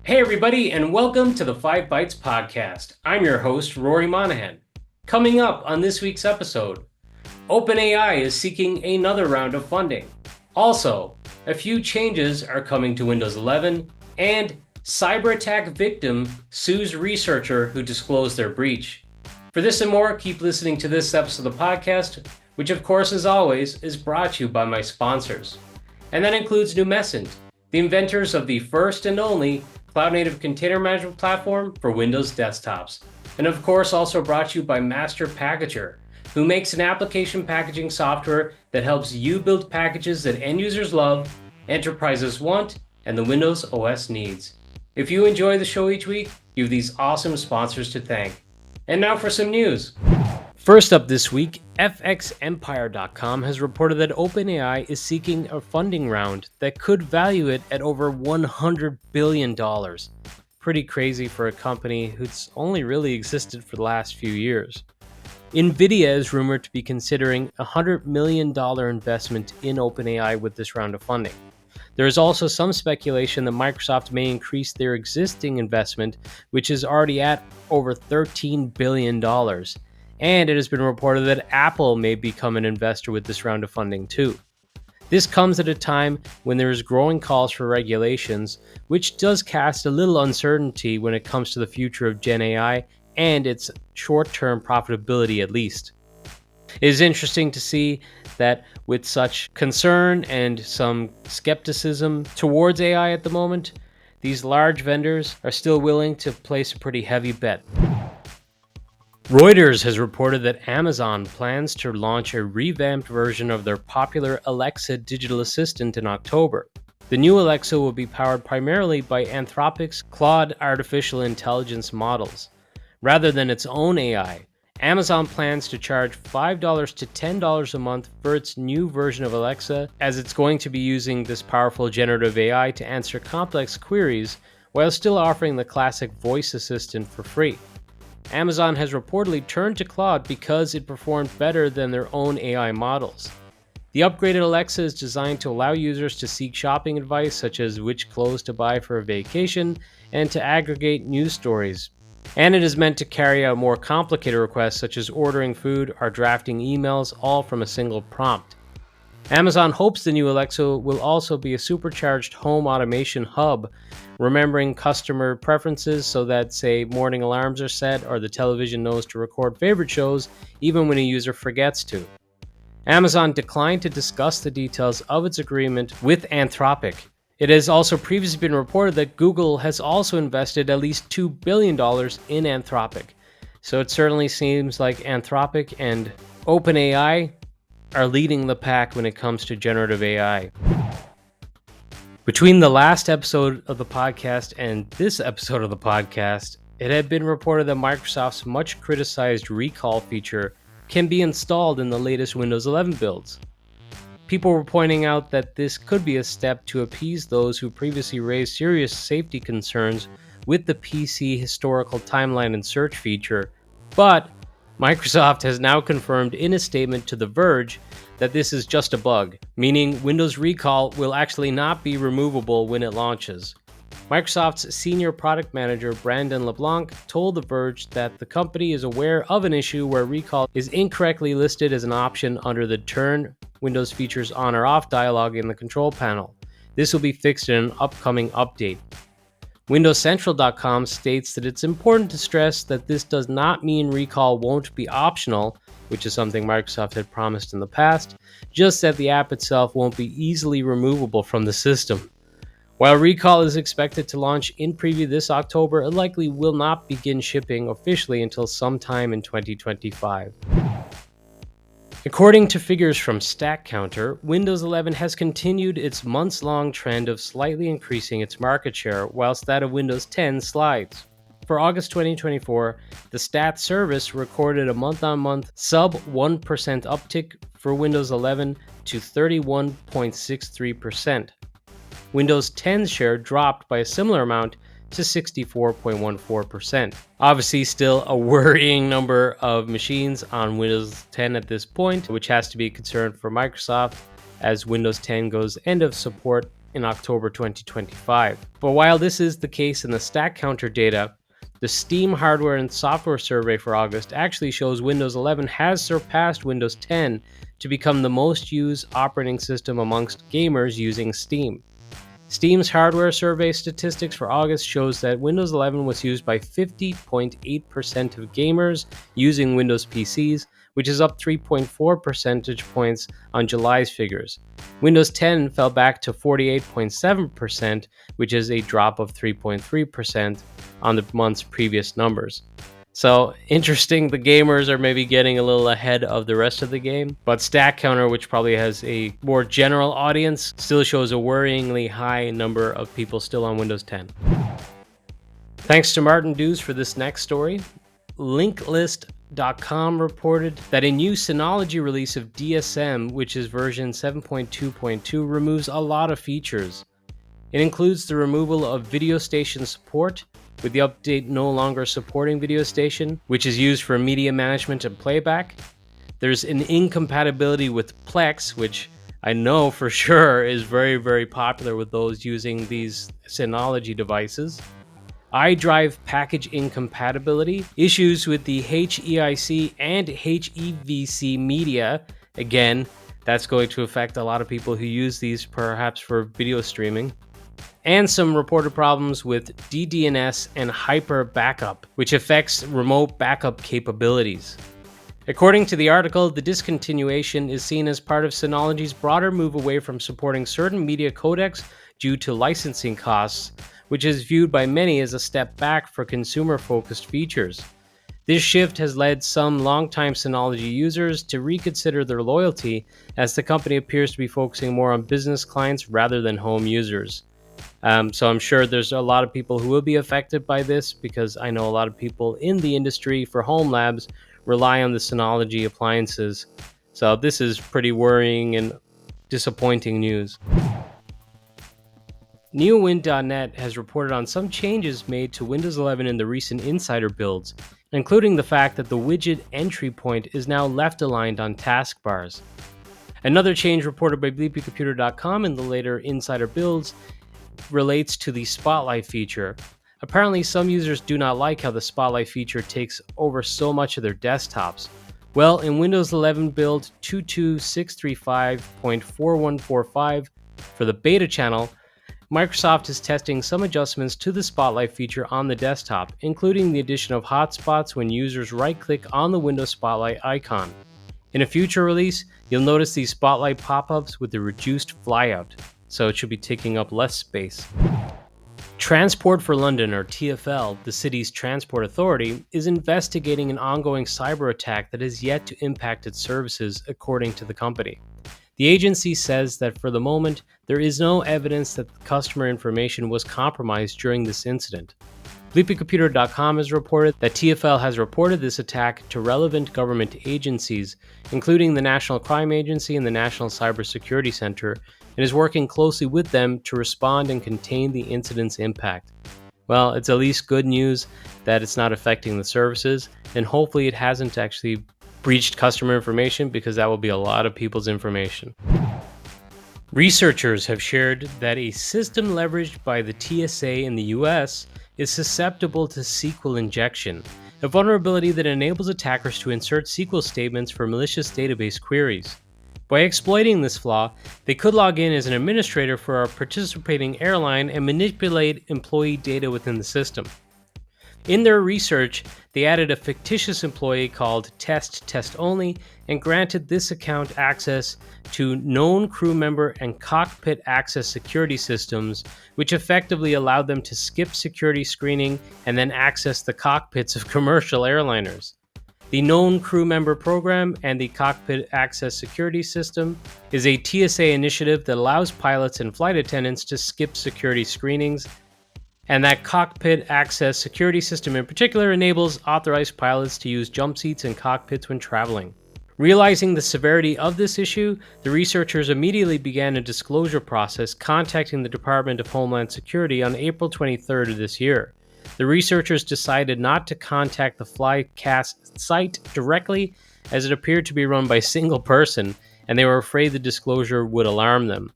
Hey everybody, and welcome to the 5 Bytes podcast. I'm your host, Rory Monahan. Coming up on this week's episode, OpenAI is seeking another round of funding. Also, a few changes are coming to Windows 11, and cyber attack victim sues researcher who disclosed their breach. For this and more, keep listening to this episode of the podcast, which of course, as always, is brought to you by my sponsors. And that includes Numescent, the inventors of the first and only cloud-native container management platform for Windows desktops. And of course, also brought to you by Master Packager, who makes an application packaging software that helps you build packages that end users love, enterprises want, and the Windows OS needs. If you enjoy the show each week, you have these awesome sponsors to thank. And now for some news. First up this week, FXEmpire.com has reported that OpenAI is seeking a funding round that could value it at over $100 billion. Pretty crazy for a company who's only really existed for the last few years. NVIDIA is rumored to be considering a $100 million investment in OpenAI with this round of funding. There is also some speculation that Microsoft may increase their existing investment, which is already at over $13 billion. And it has been reported that Apple may become an investor with this round of funding too. This comes at a time when there is growing calls for regulations, which does cast a little uncertainty when it comes to the future of Gen AI and its short-term profitability at least. It is interesting to see that with such concern and some skepticism towards AI at the moment, these large vendors are still willing to place a pretty heavy bet. Reuters has reported that Amazon plans to launch a revamped version of their popular Alexa digital assistant in October. The new Alexa will be powered primarily by Anthropic's Claude artificial intelligence models. Rather than its own AI, Amazon plans to charge $5 to $10 a month for its new version of Alexa, as it's going to be using this powerful generative AI to answer complex queries while still offering the classic voice assistant for free. Amazon has reportedly turned to Claude because it performed better than their own AI models. The upgraded Alexa is designed to allow users to seek shopping advice such as which clothes to buy for a vacation and to aggregate news stories. And it is meant to carry out more complicated requests such as ordering food or drafting emails, all from a single prompt. Amazon hopes the new Alexa will also be a supercharged home automation hub, remembering customer preferences so that, say, morning alarms are set or the television knows to record favorite shows even when a user forgets to. Amazon declined to discuss the details of its agreement with Anthropic. It has also previously been reported that Google has also invested at least $2 billion in Anthropic. So it certainly seems like Anthropic and OpenAI are leading the pack when it comes to generative AI. Between the last episode of the podcast and this episode of the podcast, it had been reported that Microsoft's much criticized recall feature can be installed in the latest Windows 11 builds. People were pointing out that this could be a step to appease those who previously raised serious safety concerns with the PC historical timeline and search feature, but Microsoft has now confirmed in a statement to The Verge that this is just a bug, meaning Windows Recall will actually not be removable when it launches. Microsoft's senior product manager Brandon LeBlanc told The Verge that the company is aware of an issue where recall is incorrectly listed as an option under the Turn Windows Features On or Off dialog in the control panel. This will be fixed in an upcoming update. WindowsCentral.com states that it's important to stress that this does not mean recall won't be optional, which is something Microsoft had promised in the past, just that the app itself won't be easily removable from the system. While recall is expected to launch in preview this October, it likely will not begin shipping officially until sometime in 2025. According to figures from StatCounter, Windows 11 has continued its months-long trend of slightly increasing its market share, whilst that of Windows 10 slides. For August 2024, the Stat service recorded a month-on-month sub-1% uptick for Windows 11 to 31.63%. Windows 10's share dropped by a similar amount to 64.14%. Obviously, still a worrying number of machines on Windows 10 at this point, which has to be a concern for Microsoft as Windows 10 goes end of support in October 2025. But while this is the case in the stack counter data, the Steam hardware and software survey for August actually shows Windows 11 has surpassed Windows 10 to become the most used operating system amongst gamers using Steam. Steam's hardware survey statistics for August shows that Windows 11 was used by 50.8% of gamers using Windows PCs, which is up 3.4 percentage points on July's figures. Windows 10 fell back to 48.7%, which is a drop of 3.3% on the month's previous numbers. So interesting, the gamers are maybe getting a little ahead of the rest of the game, but Stack Counter, which probably has a more general audience, still shows a worryingly high number of people still on Windows 10. Thanks to Martin Dews for this next story. Linklist.com reported that a new Synology release of DSM, which is version 7.2.2, removes a lot of features. It includes the removal of video station support, with the update no longer supporting video station, which is used for media management and playback. There's an incompatibility with Plex, which I know for sure is very, very popular with those using these Synology devices. iDrive package incompatibility, issues with the HEIC and HEVC media. Again, that's going to affect a lot of people who use these perhaps for video streaming. And some reported problems with DDNS and hyper backup, which affects remote backup capabilities. According to the article, the discontinuation is seen as part of Synology's broader move away from supporting certain media codecs due to licensing costs, which is viewed by many as a step back for consumer-focused features. This shift has led some longtime Synology users to reconsider their loyalty, as the company appears to be focusing more on business clients rather than home users. So I'm sure there's a lot of people who will be affected by this, because I know a lot of people in the industry for home labs rely on the Synology appliances. So this is pretty worrying and disappointing news. NeoWin.net has reported on some changes made to Windows 11 in the recent insider builds, including the fact that the widget entry point is now left aligned on taskbars. Another change reported by BleepyComputer.com in the later insider builds relates to the Spotlight feature. Apparently, some users do not like how the Spotlight feature takes over so much of their desktops. Well, in Windows 11 build 22635.4145 for the beta channel, Microsoft is testing some adjustments to the Spotlight feature on the desktop, including the addition of hotspots when users right-click on the Windows Spotlight icon. In a future release, you'll notice these Spotlight pop-ups with the reduced flyout, so it should be taking up less space. Transport for London, or TfL, the city's transport authority, is investigating an ongoing cyber attack that has yet to impact its services, according to the company. The agency says that for the moment, there is no evidence that customer information was compromised during this incident. BleepyComputer.com has reported that TfL has reported this attack to relevant government agencies, including the National Crime Agency and the National Cybersecurity Center, and is working closely with them to respond and contain the incident's impact. Well, it's at least good news that it's not affecting the services, and hopefully it hasn't actually breached customer information, because that will be a lot of people's information. Researchers have shared that a system leveraged by the TSA in the US is susceptible to SQL injection, a vulnerability that enables attackers to insert SQL statements for malicious database queries. By exploiting this flaw, they could log in as an administrator for a participating airline and manipulate employee data within the system. In their research, they added a fictitious employee called Test Only and granted this account access to known crew member and cockpit access security systems, which effectively allowed them to skip security screening and then access the cockpits of commercial airliners. The Known Crew Member Program and the Cockpit Access Security System is a TSA initiative that allows pilots and flight attendants to skip security screenings, and that Cockpit Access Security System in particular enables authorized pilots to use jump seats in cockpits when traveling. Realizing the severity of this issue, the researchers immediately began a disclosure process, contacting the Department of Homeland Security on April 23rd of this year. The researchers decided not to contact the Flycast site directly, as it appeared to be run by a single person, and they were afraid the disclosure would alarm them.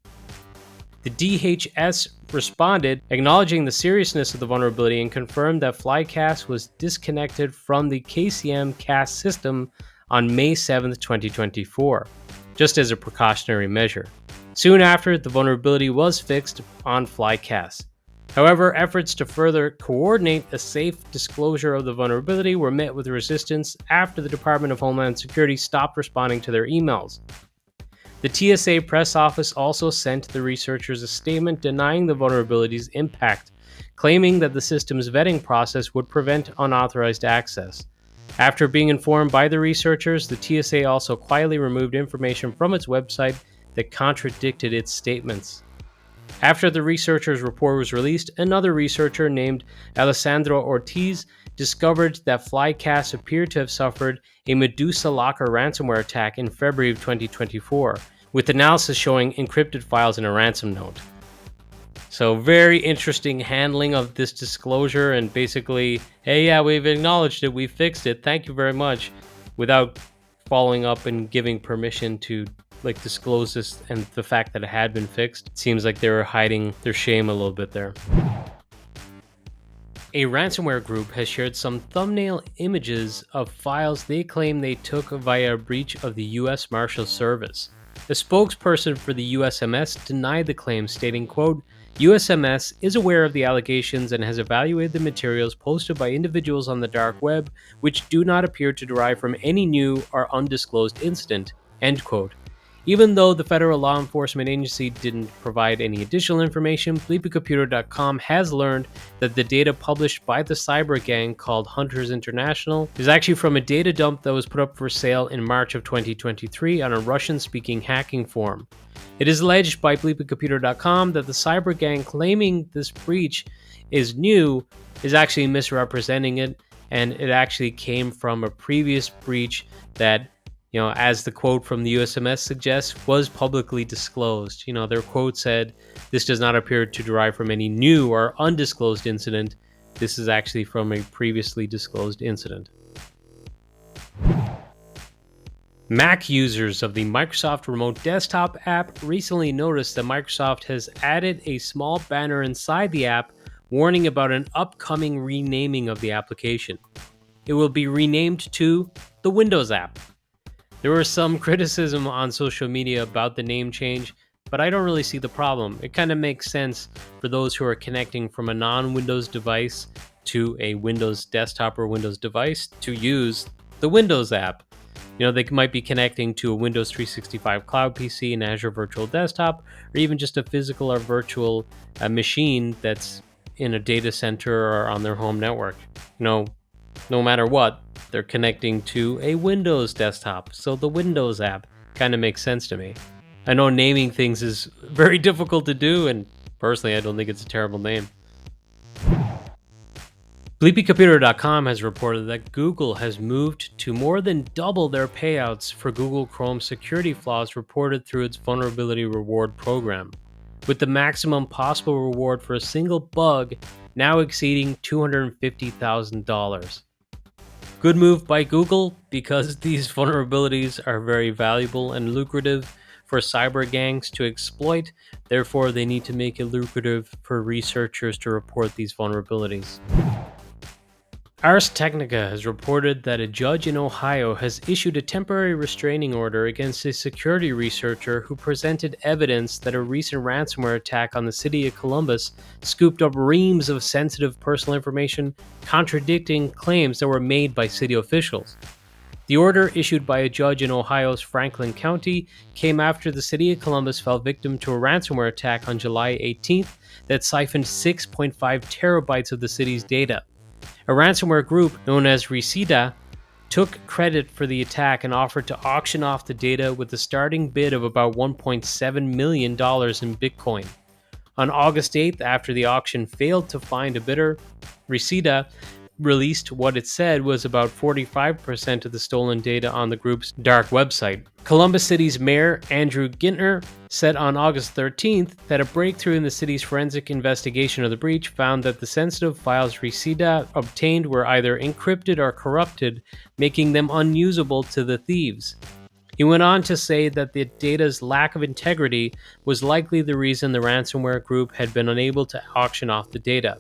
The DHS responded, acknowledging the seriousness of the vulnerability, and confirmed that Flycast was disconnected from the KCM cast system on May 7, 2024, just as a precautionary measure. Soon after, the vulnerability was fixed on Flycast. However, efforts to further coordinate a safe disclosure of the vulnerability were met with resistance after the Department of Homeland Security stopped responding to their emails. The TSA press office also sent the researchers a statement denying the vulnerability's impact, claiming that the system's vetting process would prevent unauthorized access. After being informed by the researchers, the TSA also quietly removed information from its website that contradicted its statements. After the researchers' report was released, another researcher named Alessandro Ortiz discovered that Flycast appeared to have suffered a Medusa Locker ransomware attack in February of 2024, with analysis showing encrypted files in a ransom note. So very interesting handling of this disclosure, and basically, hey, yeah, we've acknowledged it, we fixed it, thank you very much, without following up and giving permission to disclose this and the fact that it had been fixed. It seems like they were hiding their shame a little bit there. A ransomware group has shared some thumbnail images of files they claim they took via a breach of the US Marshals Service. A spokesperson for the USMS denied the claim, stating, quote, USMS is aware of the allegations and has evaluated the materials posted by individuals on the dark web, which do not appear to derive from any new or undisclosed incident, end quote. Even though the federal law enforcement agency didn't provide any additional information, bleepycomputer.com has learned that the data published by the cyber gang called Hunters International is actually from a data dump that was put up for sale in March of 2023 on a Russian-speaking hacking forum. It is alleged by bleepycomputer.com that the cyber gang claiming this breach is new is actually misrepresenting it, and it actually came from a previous breach that, as the quote from the USMS suggests, was publicly disclosed. Their quote said, this does not appear to derive from any new or undisclosed incident. This is actually from a previously disclosed incident. Mac users of the Microsoft Remote Desktop app recently noticed that Microsoft has added a small banner inside the app warning about an upcoming renaming of the application. It will be renamed to the Windows app. There was some criticism on social media about the name change, but I don't really see the problem. It kind of makes sense for those who are connecting from a non-Windows device to a Windows desktop or Windows device to use the Windows app. They might be connecting to a Windows 365 Cloud PC, an Azure Virtual Desktop, or even just a physical or virtual machine that's in a data center or on their home network. No matter what, they're connecting to a Windows desktop, so the Windows app kind of makes sense to me. I know naming things is very difficult to do, and personally, I don't think it's a terrible name. BleepyComputer.com has reported that Google has moved to more than double their payouts for Google Chrome security flaws reported through its vulnerability reward program, with the maximum possible reward for a single bug now exceeding $250,000. Good move by Google, because these vulnerabilities are very valuable and lucrative for cyber gangs to exploit. Therefore, they need to make it lucrative for researchers to report these vulnerabilities. Ars Technica has reported that a judge in Ohio has issued a temporary restraining order against a security researcher who presented evidence that a recent ransomware attack on the city of Columbus scooped up reams of sensitive personal information, contradicting claims that were made by city officials. The order, issued by a judge in Ohio's Franklin County, came after the city of Columbus fell victim to a ransomware attack on July 18th that siphoned 6.5 terabytes of the city's data. A ransomware group known as Reseda took credit for the attack and offered to auction off the data with a starting bid of about $1.7 million in Bitcoin. On August 8th, after the auction failed to find a bidder, Reseda released what it said was about 45% of the stolen data on the group's dark website. Columbus City's mayor, Andrew Gintner, said on August 13th that a breakthrough in the city's forensic investigation of the breach found that the sensitive files Reseda obtained were either encrypted or corrupted, making them unusable to the thieves. He went on to say that the data's lack of integrity was likely the reason the ransomware group had been unable to auction off the data.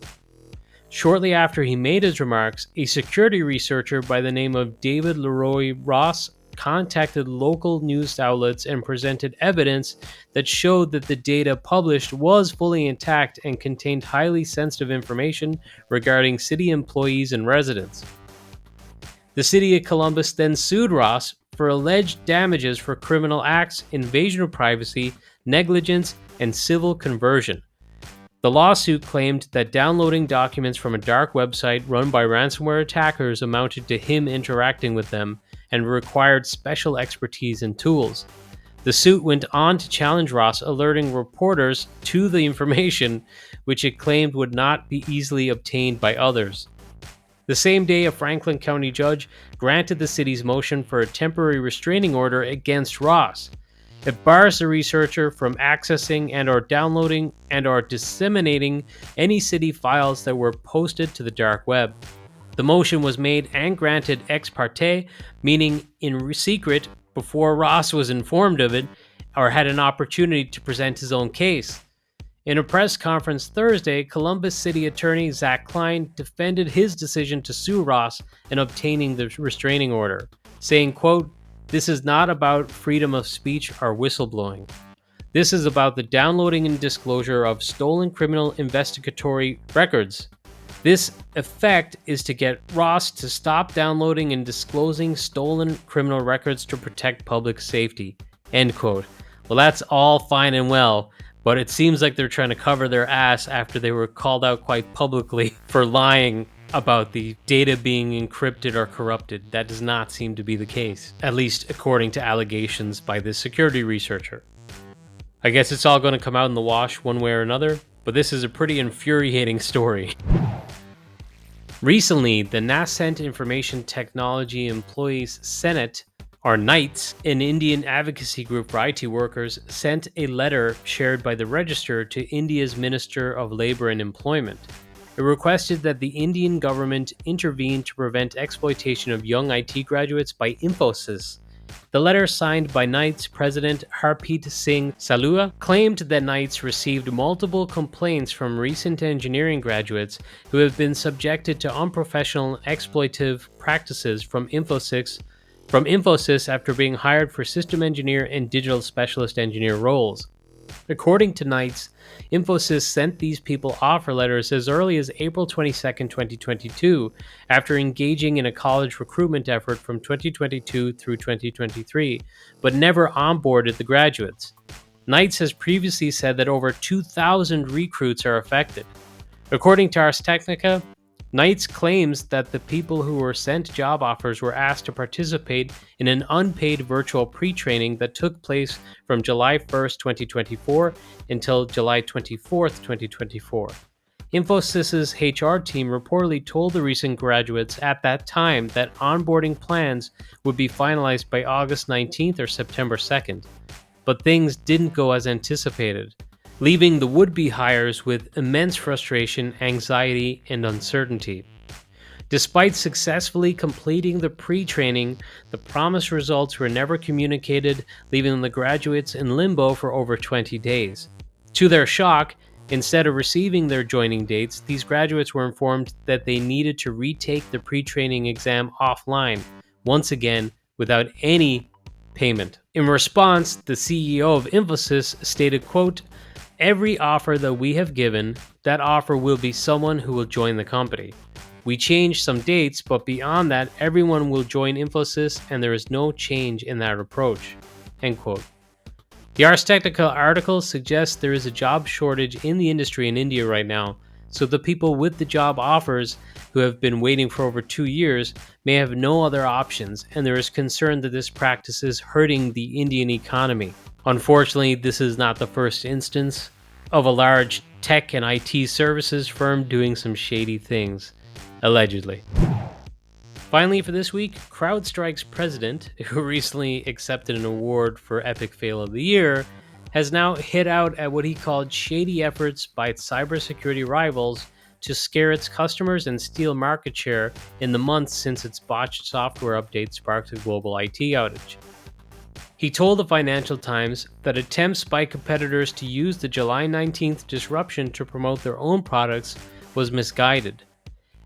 Shortly after he made his remarks, a security researcher by the name of David Leroy Ross contacted local news outlets and presented evidence that showed that the data published was fully intact and contained highly sensitive information regarding city employees and residents. The city of Columbus then sued Ross for alleged damages for criminal acts, invasion of privacy, negligence, and civil conversion. The lawsuit claimed that downloading documents from a dark website run by ransomware attackers amounted to him interacting with them and required special expertise and tools. The suit went on to challenge Ross, alerting reporters to the information, which it claimed would not be easily obtained by others. The same day, a Franklin County judge granted the city's motion for a temporary restraining order against Ross. It bars the researcher from accessing and/or downloading and/or disseminating any city files that were posted to the dark web. The motion was made and granted ex parte, meaning in secret before Ross was informed of it or had an opportunity to present his own case. In a press conference Thursday, Columbus City Attorney Zach Klein defended his decision to sue Ross in obtaining the restraining order, saying, quote, "This is not about freedom of speech or whistleblowing. This is about the downloading and disclosure of stolen criminal investigatory records. This effect is to get Ross to stop downloading and disclosing stolen criminal records to protect public safety." End quote. Well, that's all fine and well, but it seems like they're trying to cover their ass after they were called out quite publicly for lying about the data being encrypted or corrupted. That does not seem to be the case, at least according to allegations by this security researcher. I guess it's all going to come out in the wash one way or another, but this is a pretty infuriating story. Recently, the Nascent Information Technology Employees Senate, or NITES, an Indian advocacy group for IT workers, sent a letter shared by the Register to India's Minister of Labour and Employment. It requested that the Indian government intervene to prevent exploitation of young IT graduates by Infosys. The letter, signed by NITES President Harpreet Singh Salua, claimed that NITES received multiple complaints from recent engineering graduates who have been subjected to unprofessional exploitative practices from Infosys after being hired for system engineer and digital specialist engineer roles. According to NITES, Infosys sent these people offer letters as early as April 22, 2022, after engaging in a college recruitment effort from 2022 through 2023, but never onboarded the graduates. NITES has previously said that over 2,000 recruits are affected. According to Ars Technica, NITES claims that the people who were sent job offers were asked to participate in an unpaid virtual pre-training that took place from July 1st, 2024 until July 24th, 2024. Infosys' HR team reportedly told the recent graduates at that time that onboarding plans would be finalized by August 19th or September 2nd. But things didn't go as anticipated, leaving the would-be hires with immense frustration, anxiety, and uncertainty. Despite successfully completing the pre-training, the promised results were never communicated, leaving the graduates in limbo for over 20 days. To their shock, instead of receiving their joining dates, these graduates were informed that they needed to retake the pre-training exam offline, once again without any payment. In response, the CEO of Infosys stated, quote, "Every offer that we have given, that offer will be someone who will join the company. We changed some dates, but beyond that, everyone will join Infosys and there is no change in that approach." End quote. The Ars Technica article suggests there is a job shortage in the industry in India right now, so the people with the job offers who have been waiting for over 2 years may have no other options, and there is concern that this practice is hurting the Indian economy. Unfortunately, this is not the first instance of a large tech and IT services firm doing some shady things. Allegedly. Finally, for this week, CrowdStrike's president, who recently accepted an award for Epic Fail of the Year, has now hit out at what he called shady efforts by its cybersecurity rivals to scare its customers and steal market share in the months since its botched software update sparked a global IT outage. He told the Financial Times that attempts by competitors to use the July 19th disruption to promote their own products was misguided.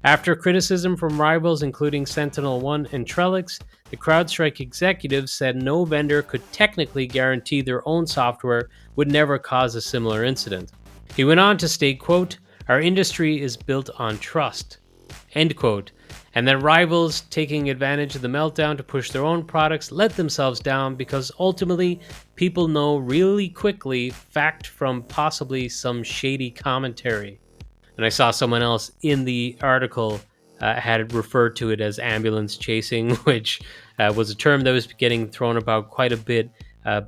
After criticism from rivals including SentinelOne and Trellix, the CrowdStrike executives said no vendor could technically guarantee their own software would never cause a similar incident. He went on to state, quote, "Our industry is built on trust," end quote, and that rivals taking advantage of the meltdown to push their own products let themselves down because ultimately people know really quickly fact from possibly some shady commentary. And I saw someone else in the article had referred to it as ambulance chasing, which was a term that was getting thrown about quite a bit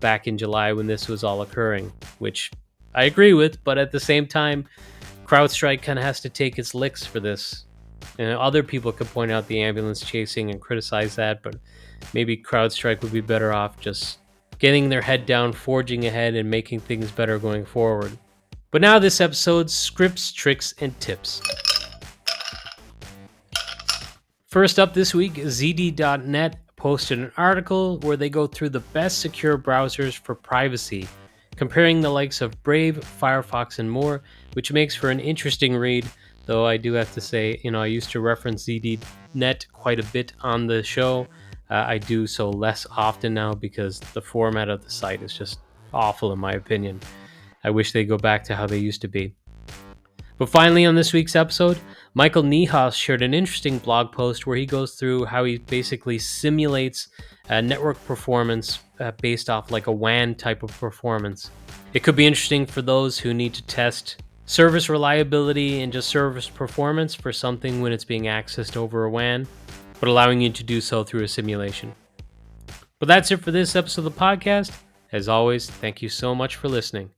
back in July when this was all occurring, which I agree with, but at the same time, CrowdStrike kind of has to take its licks for this. And other people could point out the ambulance chasing and criticize that, but maybe CrowdStrike would be better off just getting their head down, forging ahead, and making things better going forward. But now this episode's scripts, tricks, and tips. First up this week, ZD.net posted an article where they go through the best secure browsers for privacy, comparing the likes of Brave, Firefox, and more, which makes for an interesting read, though I do have to say, I used to reference ZD.net quite a bit on the show. I do so less often now because the format of the site is just awful in my opinion. I wish they'd go back to how they used to be. But finally, on this week's episode, Michael Niehaus shared an interesting blog post where he goes through how he basically simulates network performance based off like a WAN type of performance. It could be interesting for those who need to test service reliability and just service performance for something when it's being accessed over a WAN, but allowing you to do so through a simulation. But that's it for this episode of the podcast. As always, thank you so much for listening.